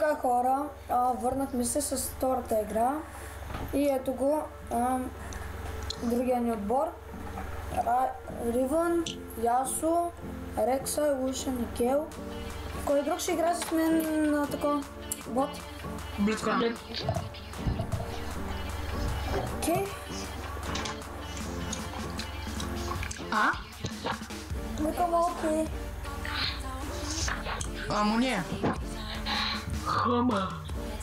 така хора, върнахме се с втората игра и ето го другия ни отбор. Ривън, Ясо, Рекса, Луша, Никел. Кой друг ще играе с мен на такова бот? Блицка. Окей. Викам окей. Амо не. Хама.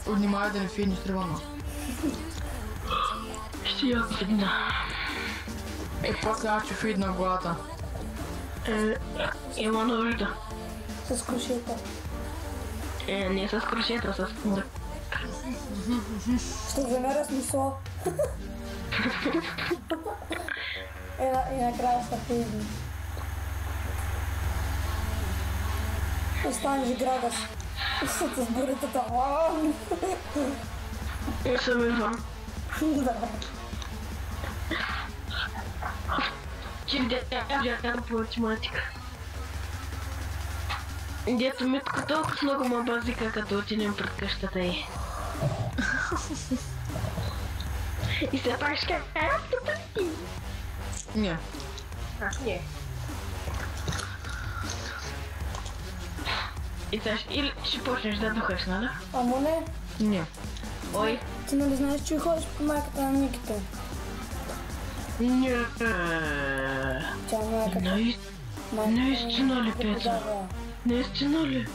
Внимай да не финиш тревана. Ще я видна. После аз ще фидна в главата. Има нужда. С крушета. Не с крушета, с мрък. Ще замеря смисло. И накрая ще фидни. Останеш градаш. С буритата. И съм Иван. Да. Че дето по математика. Дето Митко толкова много ма базика, като отидем пред къщата й. И се пак ще кажа, Не. не. И сега ще почнеш да духаш, нали? Амо не. Не. Ой. Ти нали знаеш, че ходиш по майката на Никите? Не. Тя е майката. Наистина ли, Петя? Наистина ли?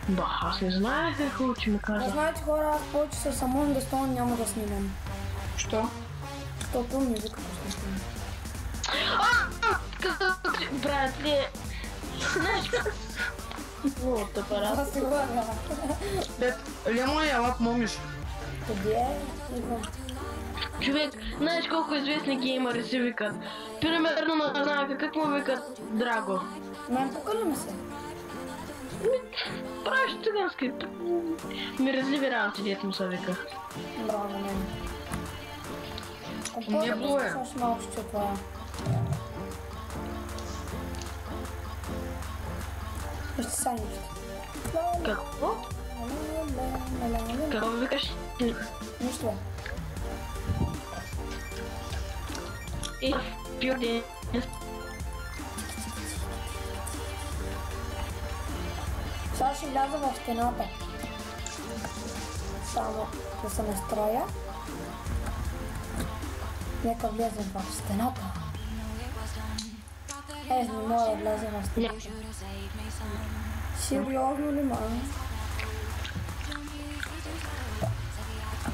Ба, аз не знаех какво, че ми каза. Знаете хора, аз повече с Амон да стана няма да снимам. Що? Защото ми вика да снимам. Брат ли? Знаеш как? Вот апарат. Аз си говоря. Лемо е, ела помогнеш. Къде е? Идвам. Човек, знаеш колко известни геймери си викат? Примерно на знака, как му викат Драго? Мен покали ми се. Правиш цигански. Мирезливи работи, дето му се вика. Браво, мен. Не было. Слушаш малко ще това. Ще са нищо. Какво? Какво викаш? Нищо. И пил ден. Сега ще вляза в стената. Само да се настроя. Нека влезем в стената. Не мога да влезем в стената. Сериозно ли май?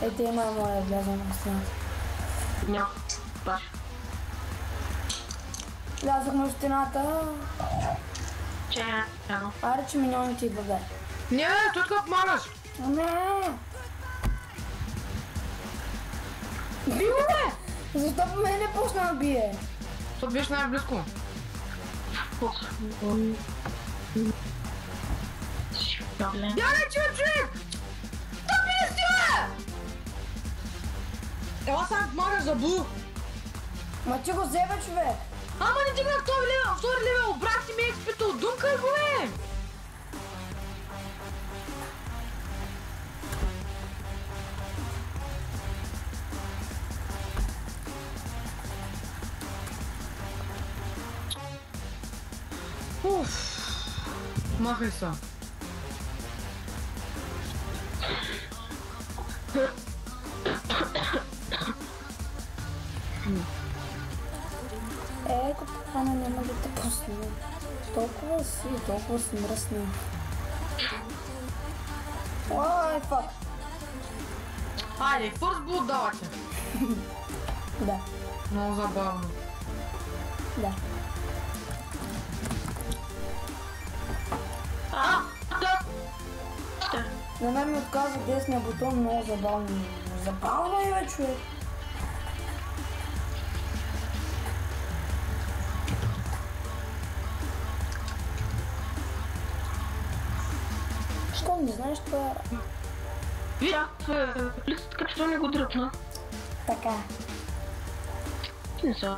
Ето има мога да влезем в стената. Няма. Паш. Влязахме в стената. Чао. Аре, че миньоните идва бе. Не, той как помагаш. Не! Бил бе! Защо по мен не почна да бие? Защото беше най-близко. Я не чуя, човек! Да пизди, бе! Ела сега помагаш за Блу. Ма ти го вземе, човек! Ама не дигнах втори левел, брат ти ми експито, думкай го, бе! Уф, махай се. Ето, покана няма да те пусна. Толкова си мръсна. Ой, фак. Айде, фърст блуд давате. Да, Много забавно. да. На мен ми отказа десния бутон, много забавно. Забавно е, бе, човек. Що не знаеш това? Видях, листът що не го дръпна. Така. Не са.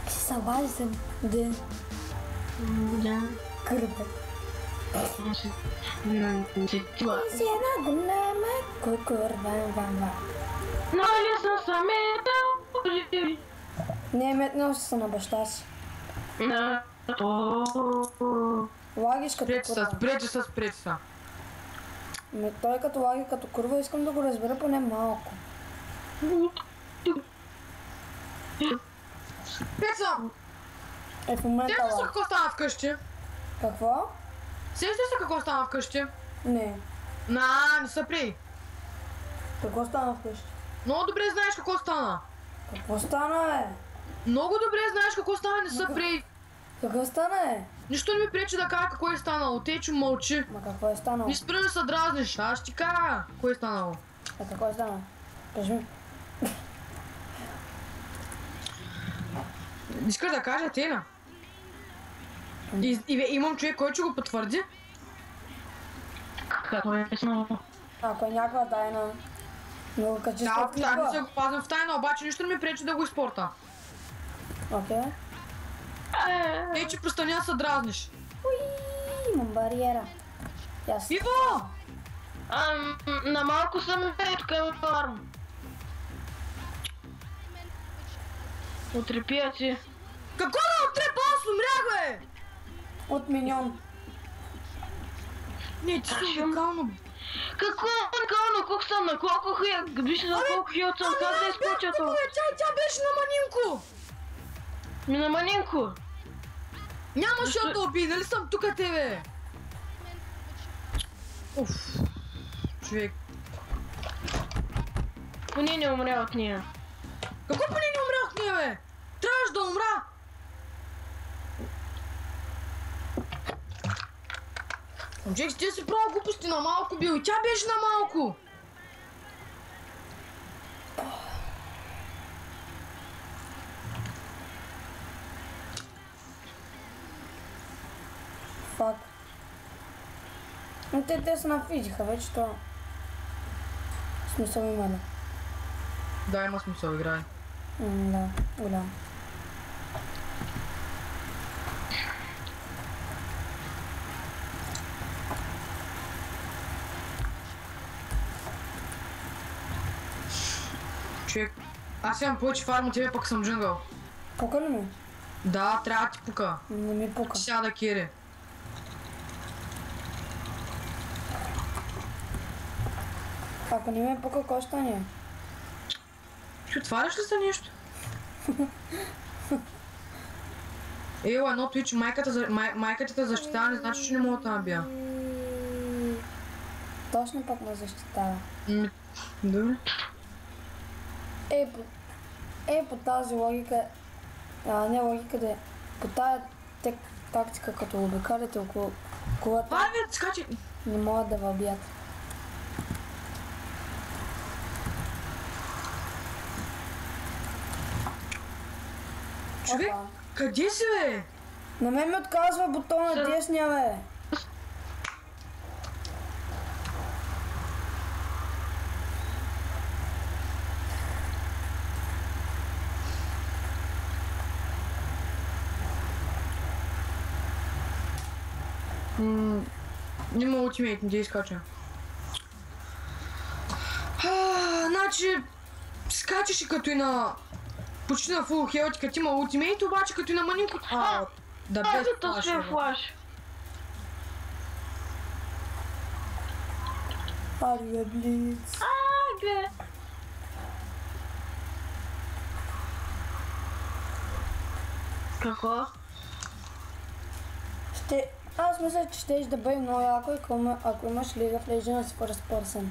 Ще се обади се да Да. кърбе. Си една голема кукурва. Нали съм самета. Не е метнал се на баща си. Лагиш като курва. Спречи са. Той като лаги като курва, искам да го разбера поне малко. Пеца! В момента Сещаш се лаги. какво стана вкъщи? Какво? Сещаш се какво стана вкъщи? Не. Не са при. Какво стана вкъщи? Много добре знаеш какво стана. Какво стана, Много добре знаеш какво стана, не са при. Какво стана, Нищо не ми пречи да кажа какво е станало. Течо мълчи. Ма какво е станало? Не спри да се дразниш. Аз ще ти кажа какво е станало. Какво е станало? Кажи ми. Искаш да кажа Тена? Имам човек, който ще го потвърди. Какво е станало? Ако е някаква тайна, но го качиш Да, в да, се клипа. го пазим в тайна, обаче нищо не ми пречи да го изпорта. Окей. Тече, престани да се дразниш. Уи, имам бариера. Ясно. Иво! На малко съм тук е фарм. Отрепия си. Какво да отрепа? Аз умрях, бе! От миньон. Не, ти си уникално. Какво уникално? Колко съм? На колко виж на колко хил съм? Как да изключа това? Тя беше на манинко! Ми на манинко. Няма шо да уби, нали съм тука тебе? Уф. Човек. Поне не умря от нея. Какво поне не умрях от нея, бе? Трябваш да умра! Човек, ти си правил глупости на малко бил и тя беше на малко! Фак. Но те се нафиджиха вече, то... Смисъл има ли? Да, има смисъл, играй. Да, голям. Човек, аз имам повече фарм от тебе, пък съм джунгъл. Пука ли ми? Да, трябва да ти пука. Не ми пука. Ще сяда Кири. Ако не ми пука, кой ще стане? Ще отваряш ли се нещо? Ела, едно Twitch, майката те защитава, не значи, че не мога да набия. Точно пък ме защитава. Добре. По тази логика, не логика да е, по тая тактика, като обикалите около колата, Варвет, скачи! не могат да въбият. Човек, Опа. къде си, бе? На мен ми отказва бутона десния, бе. Няма ултимейт, не те изкача. Значи, скачаш и като и на... Почти на фул хелт, като има ултимейт, обаче като и на манинко... Да без Ето флаш, се бе. флаш. Ария Блиц. Ге. Какво? Аз мисля, че щеш да бъде много яко, ако имаш League of Legends First Person.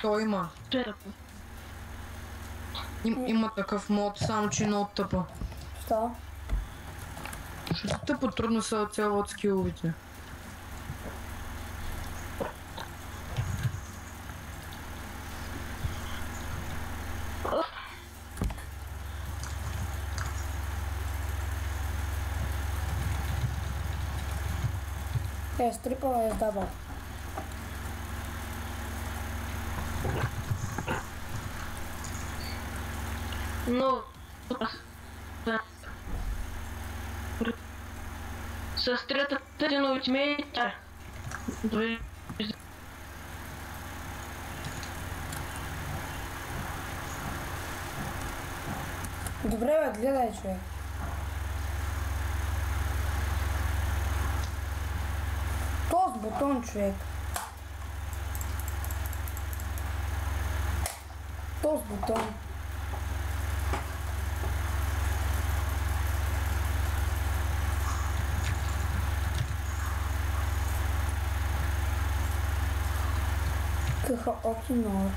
Той има. Тъпо. Има такъв мод, само че много тъпо. Що? Защото тъпо трудно се оцелват скиловете. С трипъл, с дабъл. Но... С третата ти на ултимейта. Добре, бе, гледай, човек. Този бутон, човек. Този бутон. Окинор.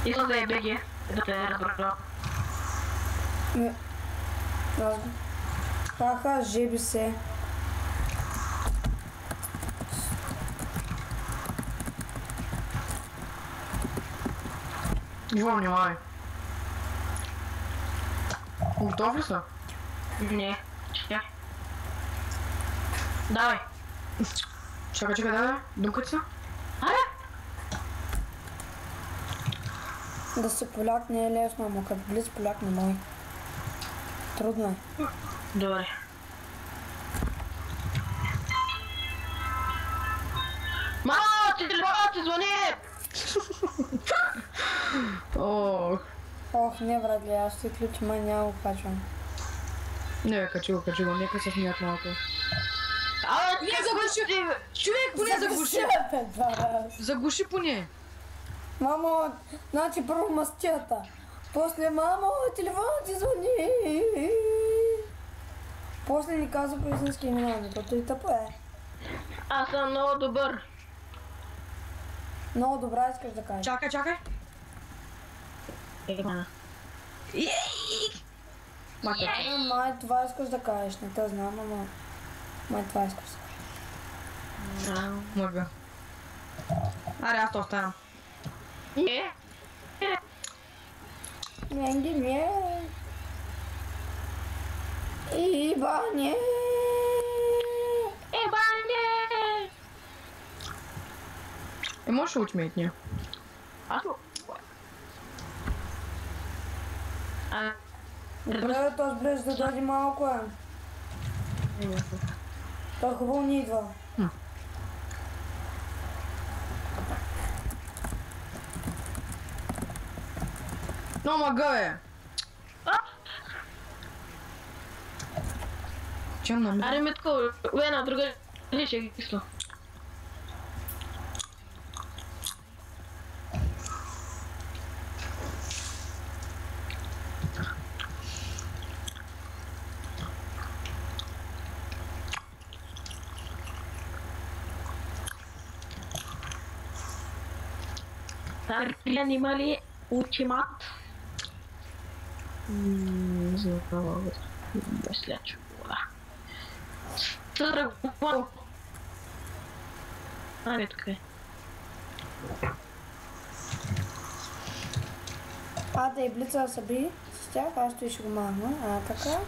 Искам да е БГ, да те разбрал. Хаха, жеби се. Иво, внимавай. Готов ли са? Не, чакай. Давай. Чакай, да. Думкай се. Да се поляк не е лесно, ама като близ поляк не мой. Трудно е. Добре. Мамо, телефонът ти звъни! Ох, не, братле, аз ще ключи, май няма го качвам. Не, качи го, нека се смият малко. Не заглуши! Човек, поне заглуши! Заглуши поне! Мамо, значи първо мастията. После, мамо, телефонът ти звъни. После ни казва по истински имена, защото и тъпо е. Аз съм много добър. Много добра искаш да кажеш. Чакай. Май това искаш да кажеш, не те знам, ама... Май това искаш да кажеш. Мърга. Аре, аз то оставям. Не. Не. Ибане. Можеш да учмеет ние? Добре, този блеж да дойде малко е. Той хубаво ни идва. Но мага, бе! Чем нам? Аре, Митко, една друга ли ще ги кисло? Тарган има ли ултимат? Не знам какво мисля, че това. Тръгвам. Айде така е. Да и блица да съби с тях, аз стои ще го махна. Така.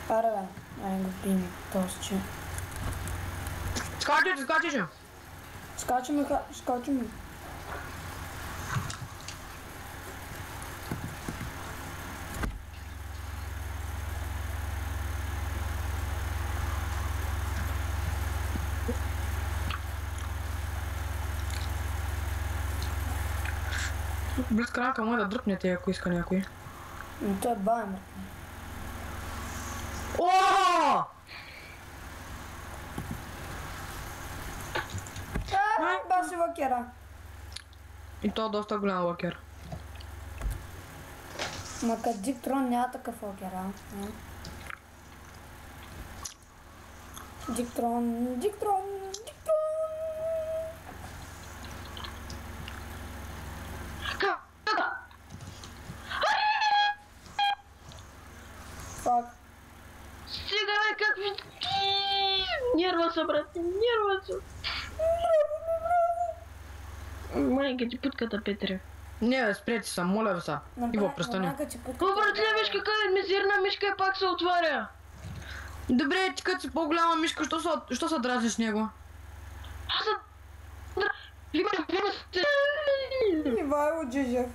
Аре, айде го приеми този че. Скачи! Скачаме. Близкранка може да дръпнете, ако иска някой. Но той е баем. Ооо! Баси вакера. И то доста голям лакер. Ма като Диктрон няма такъв лакер, а? Диктрон. Фак. Стига, бе, как... Нерва са, брат, нерва са. Майка ти путката, Петре. Не, бе, спрете се, моля ви са. Иво, престани. О, братле, виж кака е мизерна мишка и пак се отваря. Добре, ти като си по-голяма мишка, що се дразниш него? Аз съм... Лима сте... Ивайло Джижев.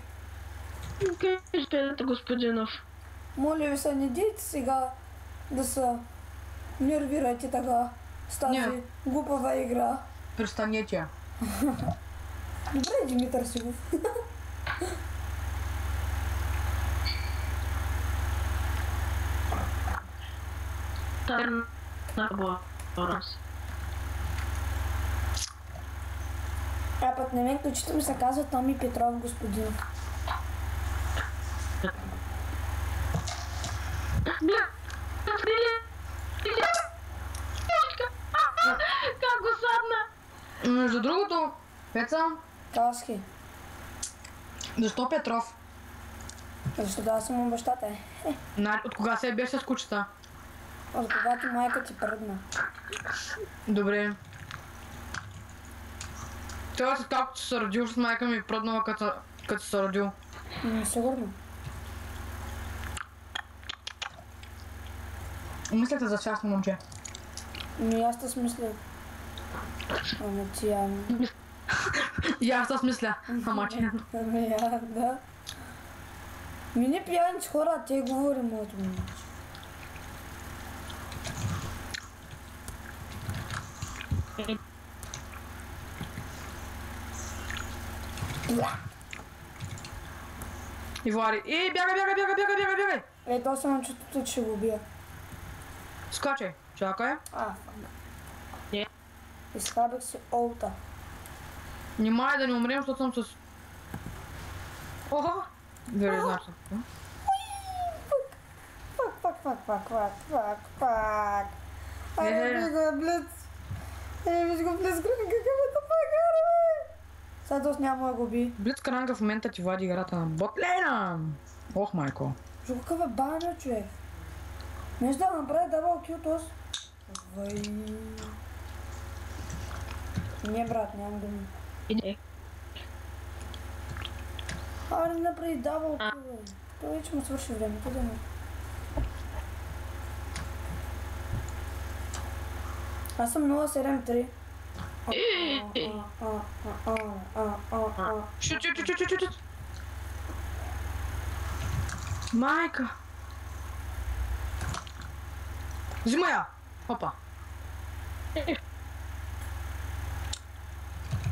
Кажете, господинов. Моля ви се, не дейте сега да се нервирате така с тази глупава игра. Престанете. Добре, Димитър Сивов. Тарна борос. А пък на мен ключите ми се казва Томи Петров, господинов. Как го садна? Между другото, Пеца, Каски. защо Петров? Защото аз съм бащата. От кога се беше с кучета? От когато майка ти пръдна. Добре. Това си така, че се родил с майка ми пръднала като се родил. Сигурно. Мислете за частно момче. Аз те смисля. Ама ти И аз аз мисля. Ама че. Да. Ми не пияници хора, те говори моето момиче. И Влади. Бягай! Ето съм чувството, че ще го убия. Скачай. Чакай. Фак. Не. Изхабих си олта. Внимай да не умрем, защото съм с... Охо! Вере, значи. Фак. Аре, ви го блиц. Виж го блиц, какъв е тъпак, аре, бе. Сега дос няма да го би. Блицкранга в момента ти вади играта на ботлейна. Ох, майко. Жо, какъв е баня, човек? Нещо да направи дабъл кил тос. Вай. Не, брат, нямам да ми. Иде. Аре, направи дабъл кил, бе. Той вече му свърши времето да му. Аз съм 073. Шут. Майка. Взимай я. Опа.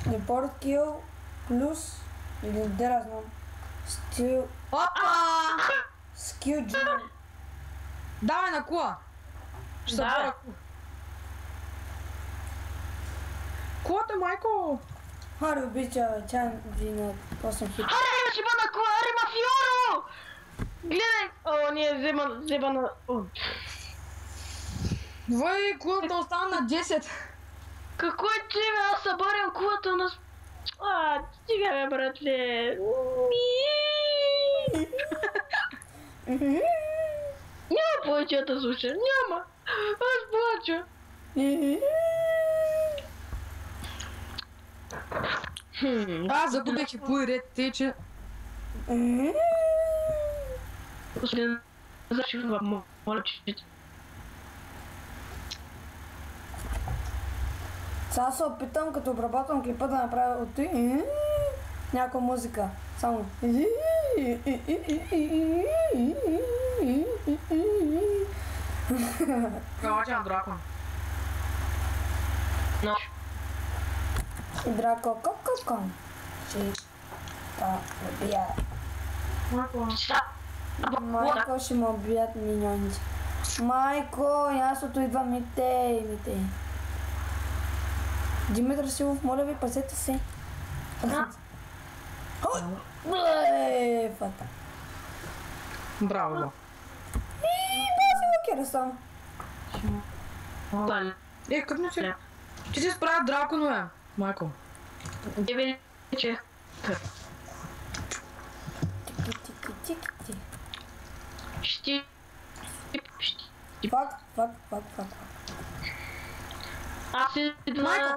Report kill плюс или да знам. Still Опа! skill jump. Давай на кула. Ще се боря кула. Кулата, майко! Аре, обича, тя ви на 8 хит. Аре, ще бъда кола, аре, мафиоро! Гледай! О, не, взема на... Вой, кулата остана на 10. Какво е ти, бе? Аз събарям кулата на... стига, бе, братле. Няма повече да слуша, няма. Аз плача. Аз загубих и по ред тече. Господин, зашива, моля, че... Сега се опитам, като обрабатвам клипа да направя от някаква музика. Само. Калачен дракон. Драко кококон. Убия. Майко, ще му убият миньонци. Майко, ясното идва мите. Димитър Силов, моля ви, пазете се. Фата. Браво, Ло. Баси лакера сам. Къпни си. Ще си справят драконове, майко. Не вече. Тики. Ще... Фак. Аз идва...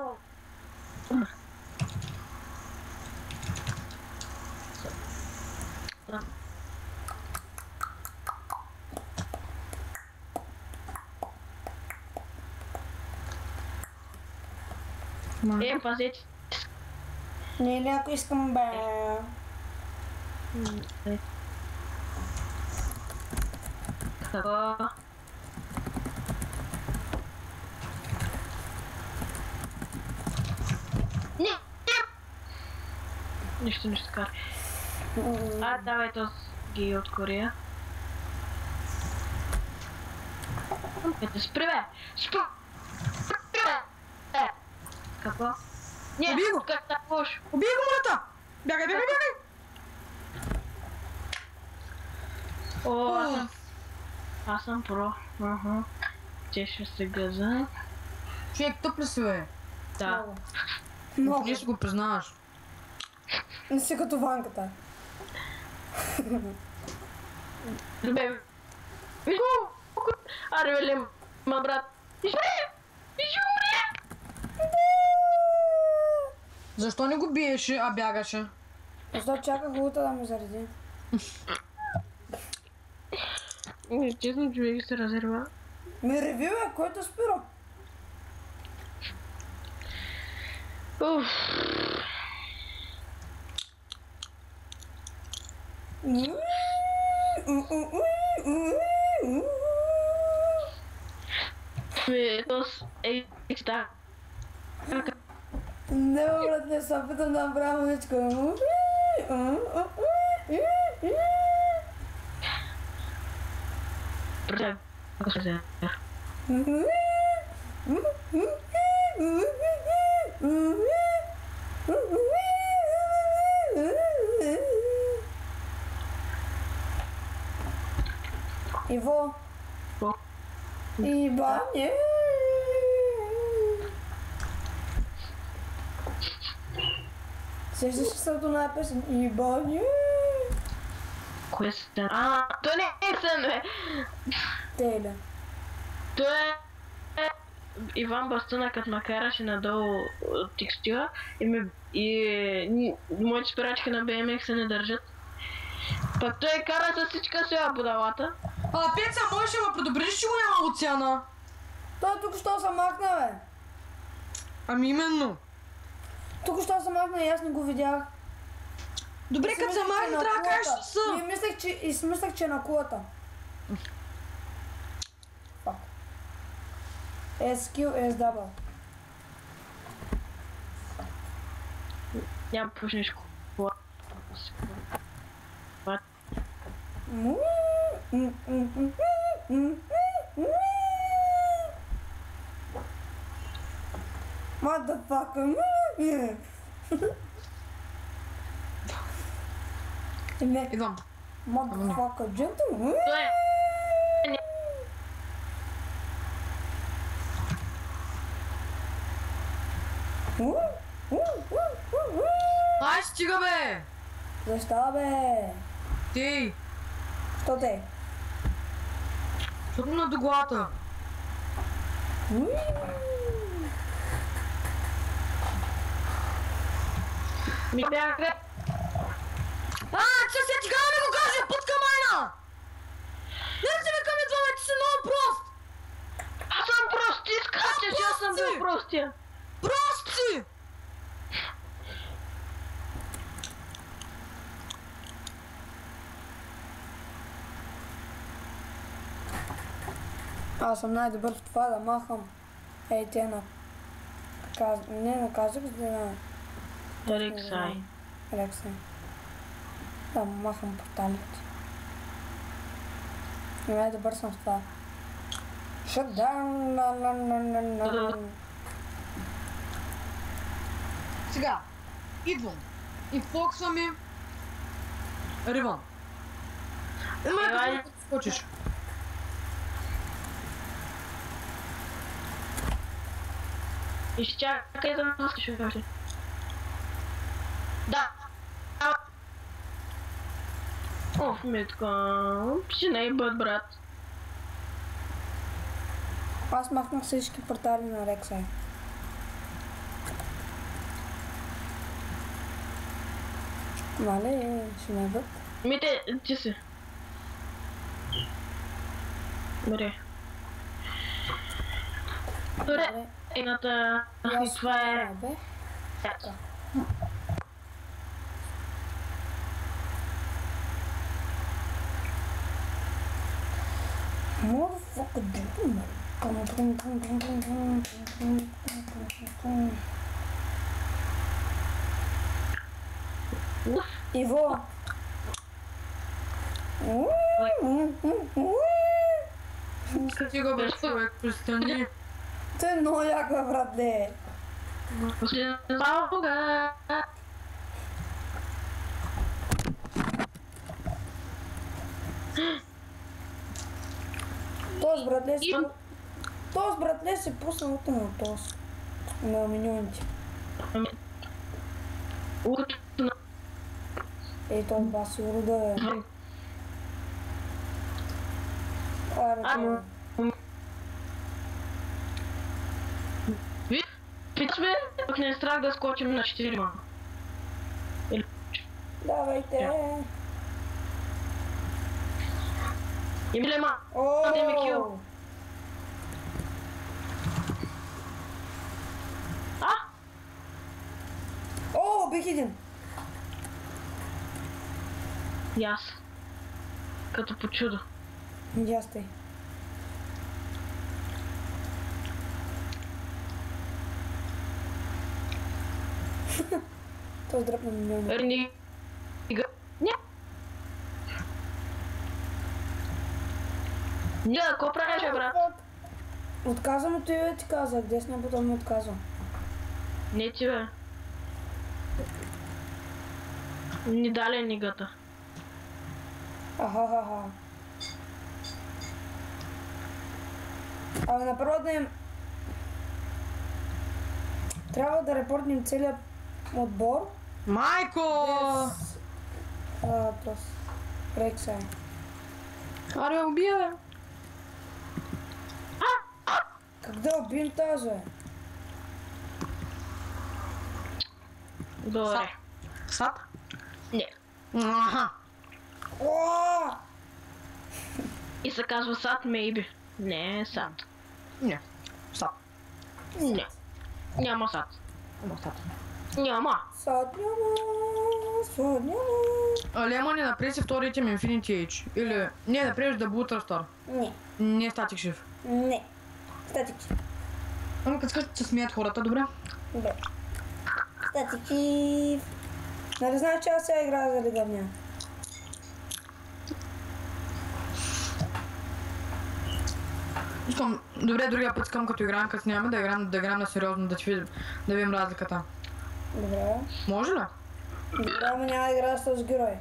Пазете. Не, ако искам бе. Какво? Не! Нищо не ще кара. Давай този ги от Корея. Спри бе! Спри! Какво? Не, Уби го! как да лошо? Убий го, мората! Бягай! О, аз съм про. Те ще се газа. Човек, тъп ли си, бе? Да. Много. Ти си го признаваш. Не си като ванката. Бе, виж го! Аре, вели, ма брат. Виж умре! Защо не го биеше, а бягаше? Защо чаках лута да ме зареди? Честно, човек се разерва. Ми ревю е, който спира. Уф. Тос да. Не, брат, не се опитам да направя мъжичко. Иво. Ибане. Сещаш ли се от една песен? Ибане. Кое са? Той не е сън, бе! Теля. Той е... Иван Бастуна, като ме караше надолу от текстила и моите спирачки на BMX се не държат. Пък той кара с всичка своя подалата. Пеца, можеш да ме предупредиш, че го няма Луциана? Той тук що се махна, бе. Ами именно. Тук що се махна и аз не го видях. Добре, като се махне, трябва да кажеш, че са. И смислях, че е на кулата. Фак. SQ, SW. Няма пушнеш кола. Motherfucker. Не. Идвам. Motherfucker, gentleman. Той е... Ай, стига, бе! Защо, бе? Ти! Що те? Защото на до главата. Ми бяха... Че се ти да ми го каже, пътка майна! Не си ми към идваме, ти си много прост! Аз съм прост, ти скачаш, аз съм бил простия. Прост си! Аз съм най-добър в това да махам. Ей, те на... Не на казах, за да... Рексай. Рексай. Да махам порталите. И най-добър съм в това. Shutdown. Сега, идвам. И фоксваме Риван. Елай. Хочеш. Изчакай да наскочиш още. Да. Оф, метка. Ще не е бъд, брат. Аз махнах всички портали на Рексай. Мале, ще ме бъд. Мите, ти си. Добре. Добре. Едната... Аз Това е... бе. Motherfucker, dude. Уф. Иво. Ти го бе, човек, пристани. Той е много яко, братле. Бога. Тоз, братле, си... Тоз, братле, си пусна лута на тоз. На миньоните. Ей, той баси уруда, бе. Аре, Питаш ме, пък не е страх да скочим на 4 ма. давайте. Емиле, ма. Дай ми кил. Ооо. А? О, бих един. И аз. Като по чудо. Ястай. Той дръпна миньона. Ерни. Не. Не, какво правиш, брат? Отказвам от тебе, ти казах. Десния бутон ми отказва. Не ти, бе. Ни дали нигата. Ахахаха. Абе, направо да им... Трябва да репортнем целият отбор. Майко! Тос. Рексай. Аре, убия, бе. Как да убием тази, бе? Добре. Сад? Не. Аха. О! И се казва сад, maybe. Не, сад. Не. Сад. Не. Няма сад. Има сад. Няма. Сад няма, сад няма. Лема, не направи си втория тим Infinity Age. Или... Не, направиш да Butter Star. Не, Не Static Shift. не. Статик. Ами като скажат, че се смеят хората, добре? Добре. Статики. Нали знаеш, че аз сега играя за легавня? Искам, добре, другия път искам като играем, като снимаме да играем на сериозно, да видим разликата. Добре. Може ли? Добре, ама няма да играя с този герой.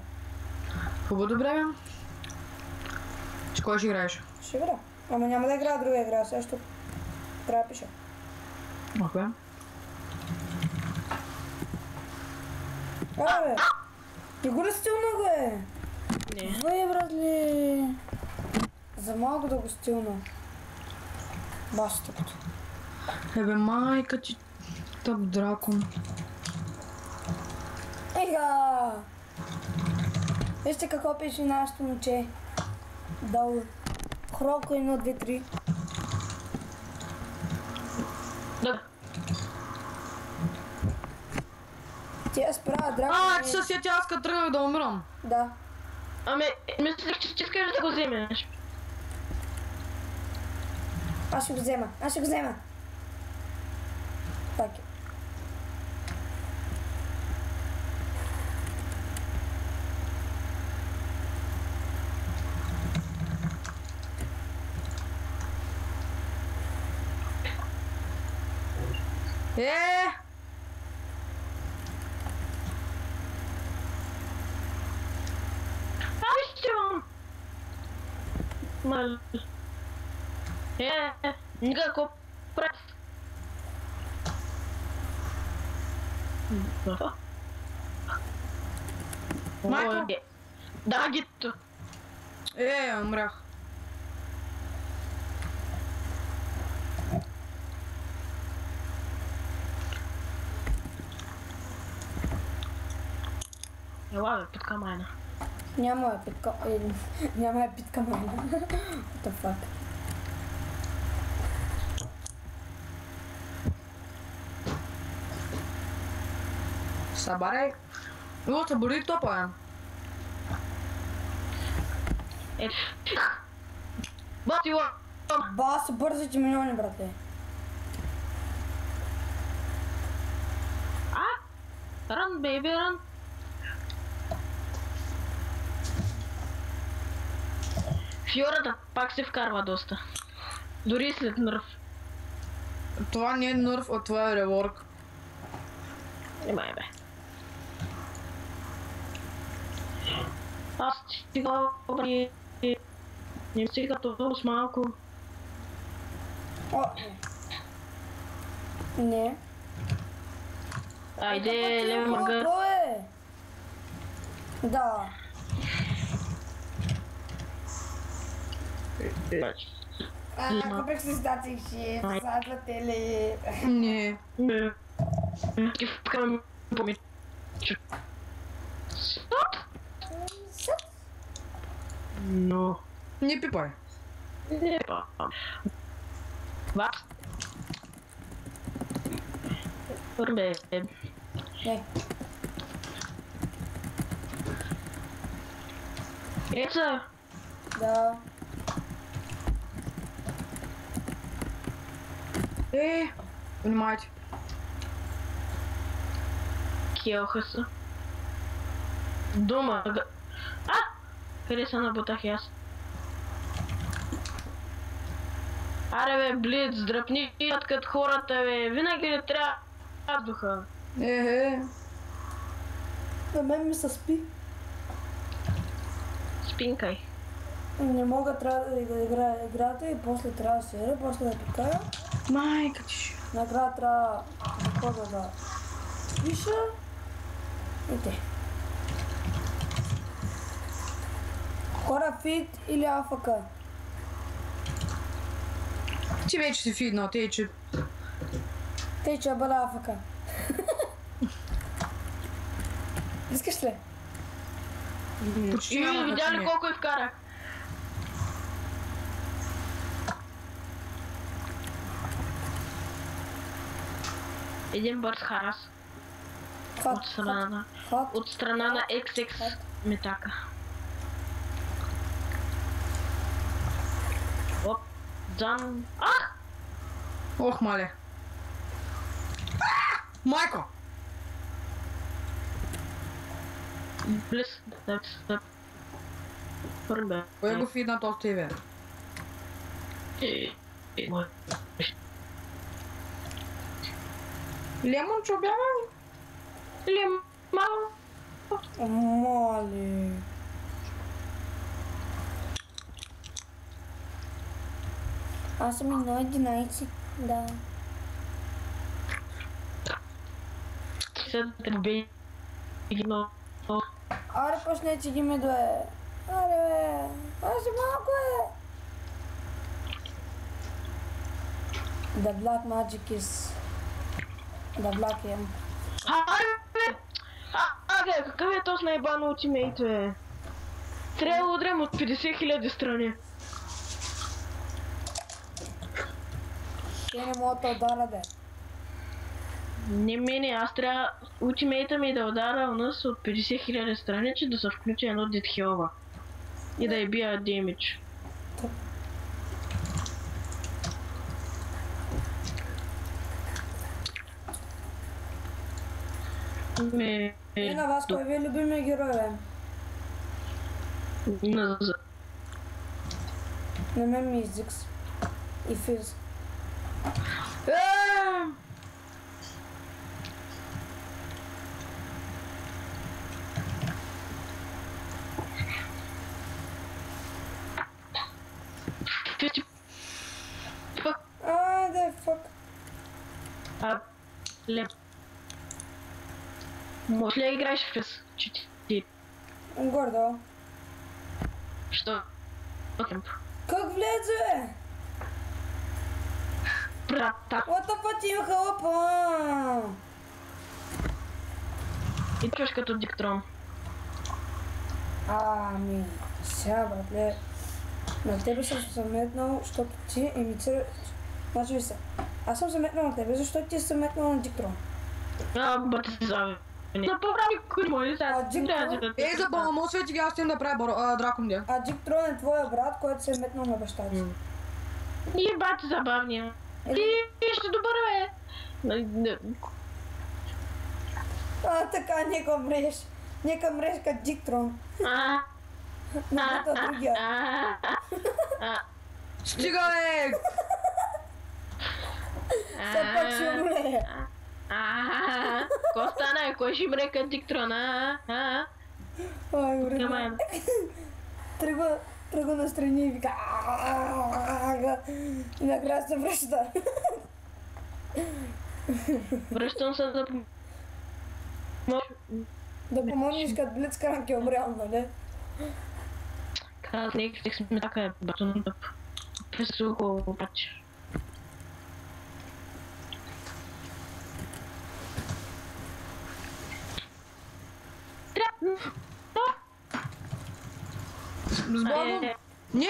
Хубаво, добре, бе. С кой ще играеш? Ще игра. Ама няма да играя друга игра, сега ще трябва да пиша. Окей. Абе! Не го ли стилна, бе? Не. Бе, братле! За малко да го стилна. Бащата. Ебе, майка ти... Тъп дракон. Ега! Вижте какво пише нашето момче. Долу. Хроко 1, 2, 3. Да. Тя справя дракон. А, че се сети аз като тръгнах да умирам. Да. Ами, мислех, че ти искаш да го вземеш. Аз ще го взема. Аз ще го взема. Так е. Мали. Никакво прав. Майко? Да, гито. Умрях. Ела, питка майна. Няма я питка... Няма я питка майна. What the fuck? Събарай. О, събори топа, Бати ла. Бас, бързите милиони, брате. Ран, бейби, ран. Фьората пак се вкарва доста. Дори след нърв. Това не е нърв, а това е реворк. Немай бе. Аз стига не стига това с малко. О, не. Айде, леме мърга. Да. Купих си статик 6, садла теле. Не. Ти вкарам помичу. Но. Не пипай. Не па. What? Бе. Не. Еца. Да. Внимайте. Киоха са. Дома. Къде се набутах аз? Аре бе, Блиц, дръпни като хората бе. Винаги не трябва духа. На мен ми се спи. Спинкай. Не мога, трябва да играя играта и после трябва да седя, после да пикая. Майка ти. Накрая трябва да ходя да пиша и те. Хора фит или АФК? Ти вече си фиднал, тъй че... Тъй че бъда АФК. Искаш ли? Почти няма Видя ли колко и вкарах? Един бърз харас. От страна на XX Метака. Оп, Джан. Ох, мале. Майко! Близ, да. Пърбе. Кой го фидна този тебе? Лемон чобява ли? Лемон. Моли. Аз съм и на 11, да. Сега да бе. Аре, почнете ги ме дое. Аре, бе. Аз и малко е. The black magic is... The black M. Аре, какъв е този наебан ултимейт, бе? Трябва да удрям от 50 000 страни. Те не могат да удара, бе. Не мене, аз трябва ултимейта ми да удара у нас от 50 000 страни, че да се включи едно дитхелва. И да я бия демидж. И на вас, кой ви е любимия герой, бе? На мен ми е Зикс. И Физ. Леп. Може ли да играеш в фес? Гордо. Що? Как влезе? Брата. What the fuck има хлопа? И чуш като Диктрон. Ами, сега братле. На тебе съм се метнал, защото ти имитираш... Значи ви се. Аз съм се метнал на тебе, защото ти се метнал на Диктрон. Бати се зави. Направи кой мой сега. Ей, за Бога, мога свети ги, аз ще им да правя дракондия. А Диктрон е твоя брат, който се е метнал на баща ти. И бати забавния. Ти ще добър, бе. Така, нека мреш. Нека мреш като Диктрон. На брата другия. Стига, бе! Все пак ще умре. Ко стана? Кой ще мре като Диктрон? Ай, уредно. Тръгва настрани и вика. И накрая се връща. Връщам се да... Да помогнеш като Блицкранк е умрял, нали? Казах, че сме така е батон тъп. Пресухо обаче. С Богом? Не!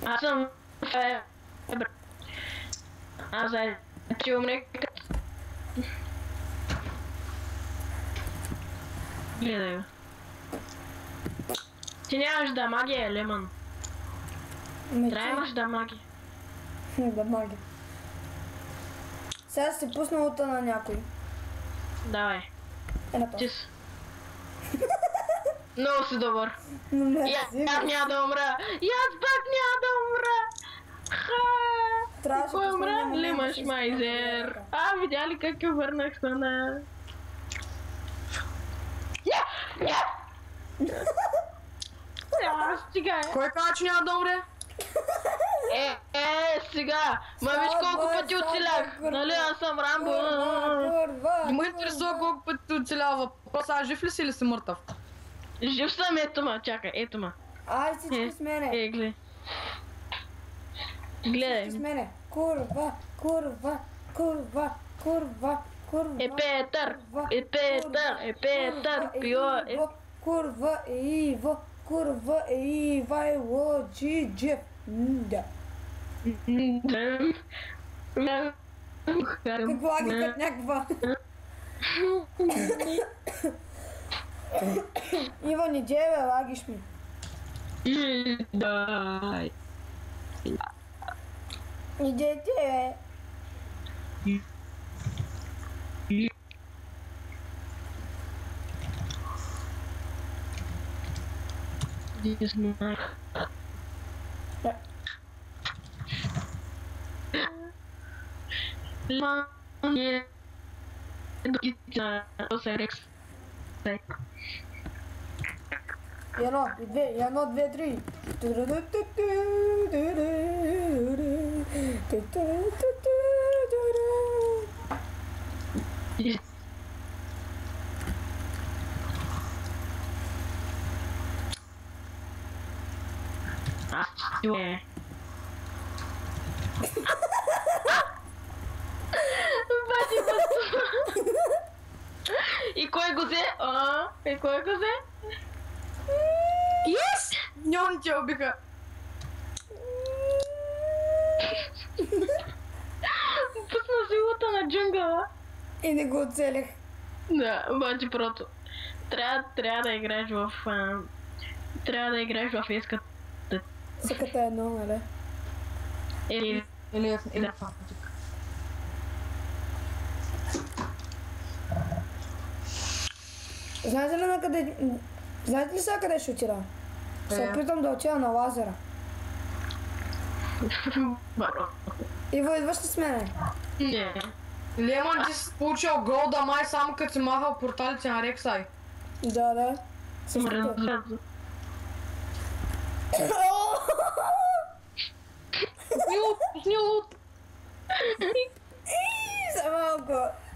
Аз съм фебър. Аз че умре като... Гледай го. Ти нямаш дамаги, Лемон. Трябва имаш дамаги. Дамаги. Сега си пусна лута на някой. Давай. Е на Ти си. Много си добър. И аз няма да умра. И аз пак няма да умра. Кой умра? Лемон Шмайзер. Видя ли как я върнах се на... Стига. Кой каза, че няма да умре? Сега! Ма виж колко пъти оцелях! Нали, аз съм Рамбо! Не ме интересува колко пъти оцелява. Въпрос, аз жив ли си или си мъртъв? Жив съм, ето ма, чакай, ето ма. Ай, всички с мене. Гледай. Гледай. Всички с мене. Курва. Петър, пио, Курва е Иво. Курва е Ивайло Джиджев. Да. Как лаги като някаква. Иво, не джеве, лагиш ми. Дай. Идете. Здесь на. Не. Рекс. Едно, две, три. И кой го взе? И кой го взе? Yes! Нямам те убиха. Пусна силата на джунгъла. И не го оцелих. Да, обаче прото. Трябва да играеш в... Трябва да играеш в иската. Съката е едно, нали? Или Да. Знаете ли сега къде ще отида? Се опитам да отида на лазера. Иво, идваш ли с мене? Не. Лемон, ти си получил голда май само като си махал порталите на Рексай. Да. Същото. Снют! тук.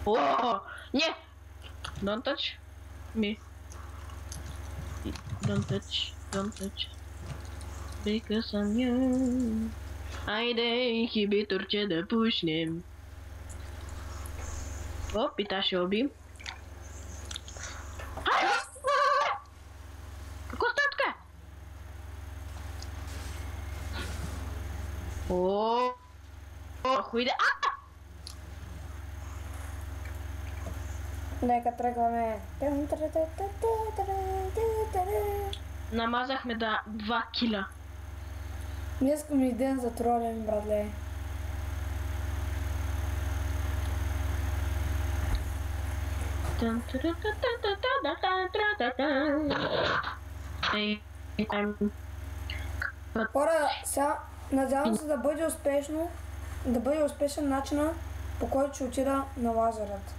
О, не! Don't touch me. Don't touch. Because I'm young. Айде, инхибиторче да пушнем. О, пита ще убим. Какво става така? О, хуйде. Нека тръгваме. Намазахме 2 кила. Днес ми ден за тролен, братле. Хора, сега надявам се да бъде успешно, да бъде успешен начина, по който ще отида на лазерът.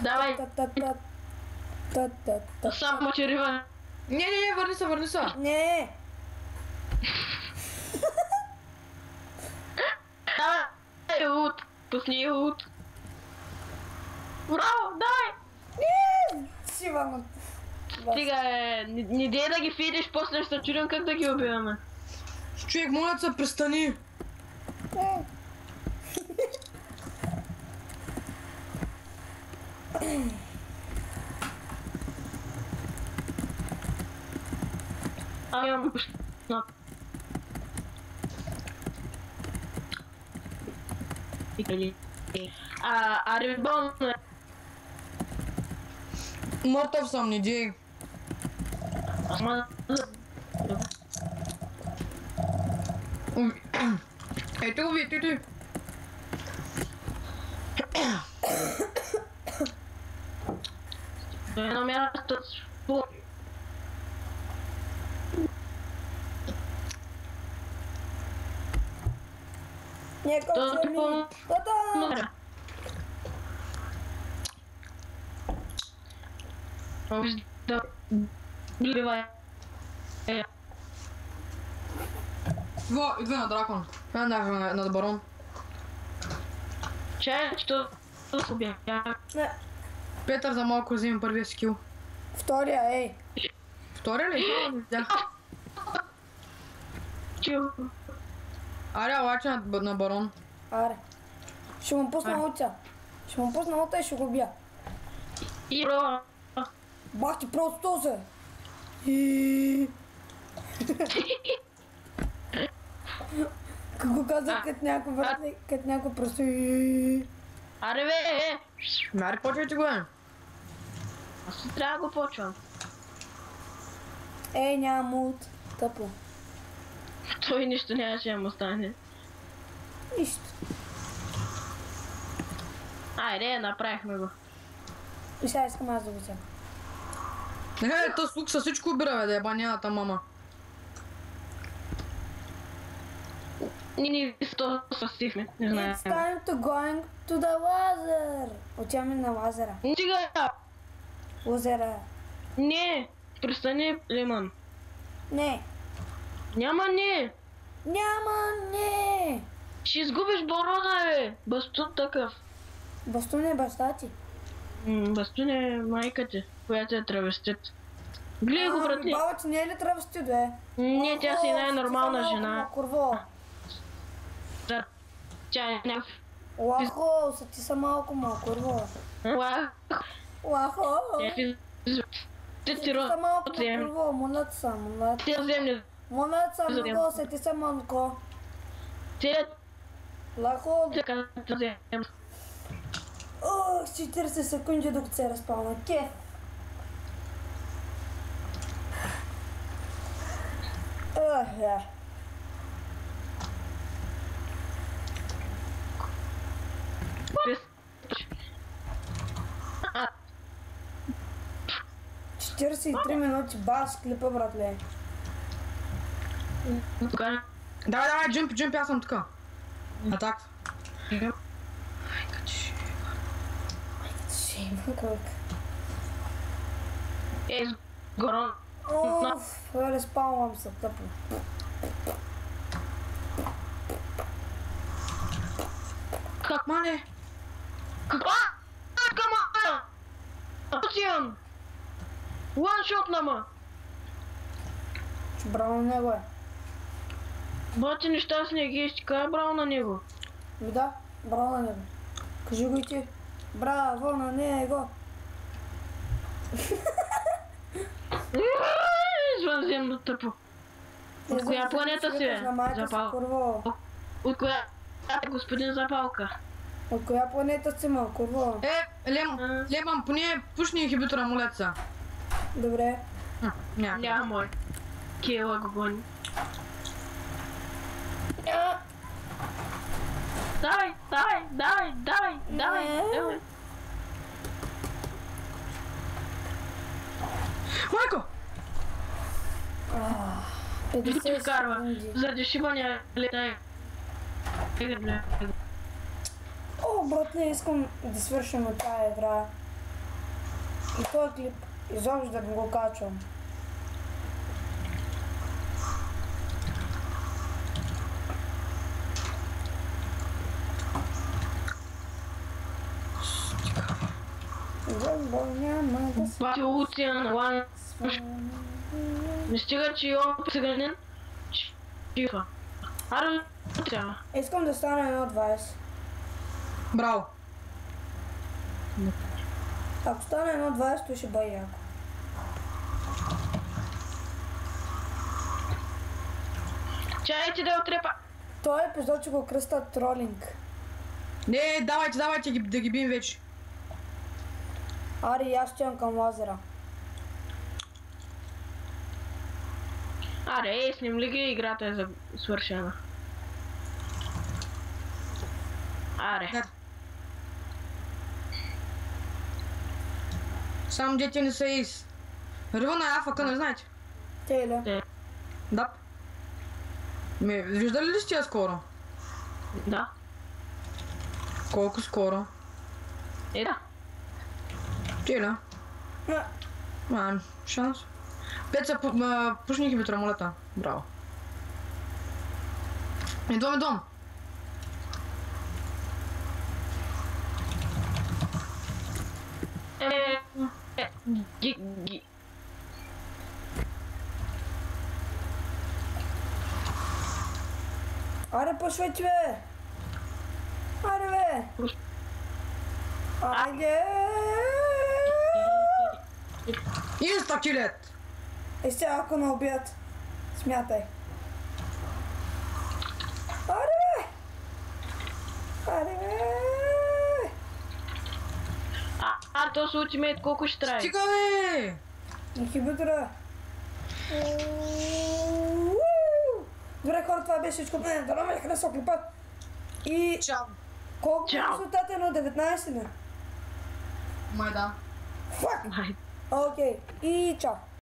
Давай, само че рива. Не, върни се. Не! Давай, ут, пусни ут. Браво, давай! Сивано. Стига, не дей да ги фидиш, после ще чудим как да ги убиваме. Човек, моля се, престани. Имам пушна. Рибон. Мъртъв съм, не дей. Ето го вие, Едно място с Нека се ми. Та-да! Да бивай. Идва на дракон. На барон. Чай, що убя. Не, Петър за малко вземе първия скил. втория, ей. Втория ли? Да. Чил. Аре, лача на барон. Аре. Ще му пусна улта. Ще му пусна улта и ще го бия. Иро. Бах ти просто се. Как го казах, като някой върне, като някой просто... Аре бе! Аре, почвайте го, бе. Аз си трябва да го почвам. Ей, няма мулт. Тъпо. Той нищо нямаше да му стане. Нищо. Айде, направихме го. И сега искам аз да го взема. То слук със всичко убира, бе, да е баняната мама. Ние сто съсихме, не знаем. It's time to going to the laser. Отиваме на лазера. Стига! Лазера. Не! Престани, Лиман. Не. Няма не! Няма не. Ще изгубиш барона, бе! Бастун такъв. Бастун е баща ти. Бастун е майка ти, която е травестит. Гледай го, братли! Баба ти не е ли травести, бе? Не, тя си най-нормална жена. Курво. Да. Тя е някакъв... Лахо, са ти са малко курво. Лахо. Ти Ти са малко курво, молят са, молят. Ти земни. Молят са, много се ти са малко. Ти Лахо. така земни. Ох, 40 секунди докато се разпална. Кеф. Ох, я. А, 43 минути бас клипа, братле. кога Давай, джимп, аз съм така. Атак. Шейма, как? Горон. Уф, респаунвам се тъпо. Как? Мале. Каква? Кама! Отивам! One-shot нама! Че браво на него е. Бати нещастния гейсти, кой е брал на него? Ми да, браво на него. Кажи го и ти. Браво на него. Извънземно тъпо. От коя планета си е? Запал. От коя? Господин Запалка. От коя планета си ма, курво? Леман, поне пушни инхибитора, молят се. Добре. Няма. Кейла го гони. Давай. Майко! 50 Карва. секунди. Заради шибания летай. О, братле, искам да свършим от тая игра. И този клип изобщо да не го качвам. Зъбъл няма да се Бати Луциан, Лан. Не стига, че опит сегаден. Чифа. Аре, трябва. Искам да стане 1.20. Браво. Ако стане 1.20, то ще бъде яко. Чайте да отрепа. Той епизод ще го кръста тролинг. Не, давайте да ги бием вече. Аре, и аз стоям към лазера. Аре, снем ли ги, играта е свършена. Аре. Да. Само дете не са из. Ръвна е афака, не знаете? Те ли? Да. Виждали ли сте я скоро? Да. Колко скоро? Да. Ти ли? Шанс. Пеца, пушни инхибитора, моля те. Браво. Идвам. Ги. Аре, пошвайте, бе! Аре, бе! Айде! Инстакилет! И сега ако ме убият, смятай. Аре, бе! Аре, бе! То с ултимейт колко ще трябва? Стига, бе! Инхибитора! Добре, хора, това беше всичко. Да не ме харесва клипът. И... Чао. Колко Чао. резултат е на 19 ли? Май да. Фак! Май. Окей. И чао.